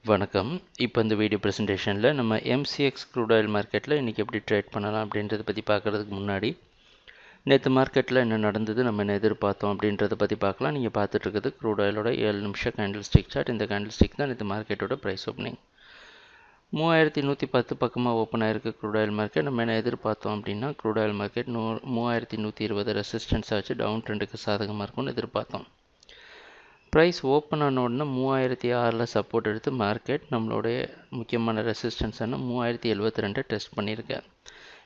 வணக்கம். இப்போ இந்த வீடியோ ப்ரெசன்டேஷனில் நம்ம MCX க்ரூட் ஆயில் மார்க்கெட்டில் இன்றைக்கி எப்படி ட்ரேட் பண்ணலாம் அப்படின்றத பற்றி பார்க்குறதுக்கு முன்னாடி நேற்று மார்க்கெட்டில் என்ன நடந்தது, நம்ம என்ன எதிர்பார்த்தோம் அப்படின்றத பற்றி பார்க்கலாம். நீங்கள் பார்த்துட்ருக்குது க்ரூட் ஆயிலோட 7 நிமிஷம் கேண்டில் ஸ்டிக் சார்ட். இந்த கேண்டில் ஸ்டிக் தான் நேற்று மார்க்கெட்டோட ப்ரைஸ் ஓப்பனிங் 3110 பக்கமாக ஓப்பன் ஆயிருக்கு க்ரூட் ஆயில் மார்க்கெட். நம்ம என்ன எதிர்பார்த்தோம் அப்படின்னா க்ரூட் ஆயில் மார்க்கெட் 3120 ரெசிஸ்டன்ஸ் ஆச்சு டவுன் ட்ரெண்டுக்கு சாதகமாக இருக்கும்னு எதிர்பார்த்தோம். ப்ரைஸ் ஓப்பன் ஆன உடனே 3006 சப்போர்ட் எடுத்து மார்க்கெட் நம்மளுடைய முக்கியமான ரெசிஸ்டன்ஸான 3072 டெஸ்ட் பண்ணியிருக்கேன்.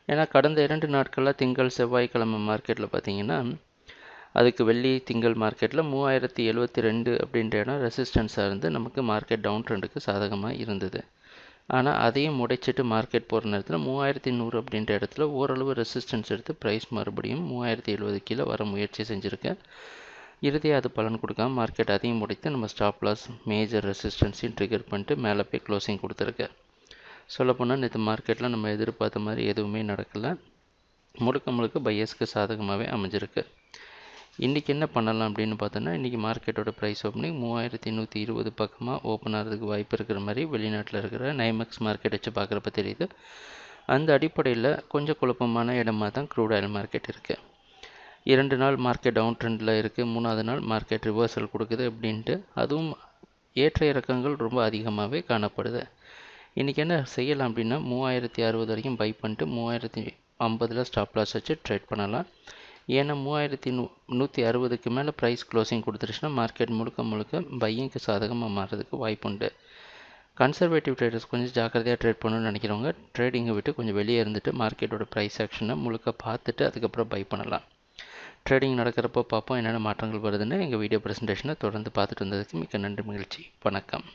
ஏன்னா கடந்த 2 நாட்களாக திங்கள் செவ்வாய்க்கிழமை மார்க்கெட்டில் பார்த்தீங்கன்னா அதுக்கு வெள்ளி திங்கள் மார்க்கெட்டில் 3072 அப்படின்ற இடம் ரெசிஸ்டன்ஸாக இருந்து நமக்கு மார்க்கெட் டவுன் ட்ரெண்டுக்கு சாதகமாக இருந்தது. ஆனால் அதையும் உடைச்சிட்டு மார்க்கெட் போகிற நேரத்தில் 3100 அப்படின்ற இடத்துல ஓரளவு ரெசிஸ்டன்ஸ் எடுத்து ப்ரைஸ் மறுபடியும் 3070 கீழே வர முயற்சி செஞ்சுருக்கேன். இறுதியாக அது பலன் கொடுக்காம மார்க்கெட் அதையும் முடித்து நம்ம ஸ்டாப் லாஸ் மேஜர் ரெசிஸ்டன்ஸையும் ட்ரிகர் பண்ணிட்டு மேலே போய் க்ளோசிங் கொடுத்துருக்கு. சொல்லப்போனால் நேற்று மார்க்கெட்டில் நம்ம எதிர்பார்த்த மாதிரி எதுவுமே நடக்கலை. முழுக்க பையர்ஸ்க்கு சாதகமாகவே அமைஞ்சிருக்கு. இன்றைக்கி என்ன பண்ணலாம் அப்படின்னு பார்த்தோன்னா, இன்றைக்கி மார்க்கெட்டோட ப்ரைஸ் ஓப்பனிங் 3120 பக்கமாக ஓப்பன் ஆகிறதுக்கு வாய்ப்பு இருக்கிற மாதிரி வெளிநாட்டில் இருக்கிற நைமெக்ஸ் மார்க்கெட் வச்சு பார்க்குறப்ப தெரியுது. அந்த அடிப்படையில் கொஞ்சம் குழப்பமான இடமா தான் க்ரூட் ஆயில் மார்க்கெட் இருக்குது. 2 நாள் மார்க்கெட் டவுன் ட்ரெண்டில் இருக்குது, 3ஆவது நாள் மார்க்கெட் ரிவர்சல் கொடுக்குது அப்படின்ட்டு அதுவும் ஏற்ற இறக்கங்கள் ரொம்ப அதிகமாகவே காணப்படுது. இன்றைக்கி என்ன செய்யலாம் அப்படின்னா 3060 வரைக்கும் பை பண்ணிட்டு 3050 ஸ்டாப் லாஸ் வச்சு ட்ரேட் பண்ணலாம். ஏன்னா 3160க்கு மேலே ப்ரைஸ் க்ளோசிங் கொடுத்துருச்சுன்னா மார்க்கெட் முழுக்க பையிங்க்கு சாதகமாக மாறுறதுக்கு வாய்ப்புண்டு. கன்சர்வேட்டிவ் ட்ரேடர்ஸ் கொஞ்சம் ஜாக்கிரதையாக ட்ரேட் பண்ணணும்னு நினைக்கிறவங்க ட்ரேடிங்கை விட்டு கொஞ்சம் வெளியே இருந்துட்டு மார்க்கெட்டோட ப்ரைஸ் ஆக்ஷனை முழுக்க பார்த்துட்டு அதுக்கப்புறம் பை பண்ணலாம். ட்ரேடிங் நடக்கிறப்போ பார்ப்போம் என்னென்ன மாற்றங்கள் வருதுன்னு. எங்கள் வீடியோ ப்ரெசன்டேஷனை தொடர்ந்து பார்த்துட்டு வந்ததுக்கு மிக்க நன்றி, மகிழ்ச்சி. வணக்கம்.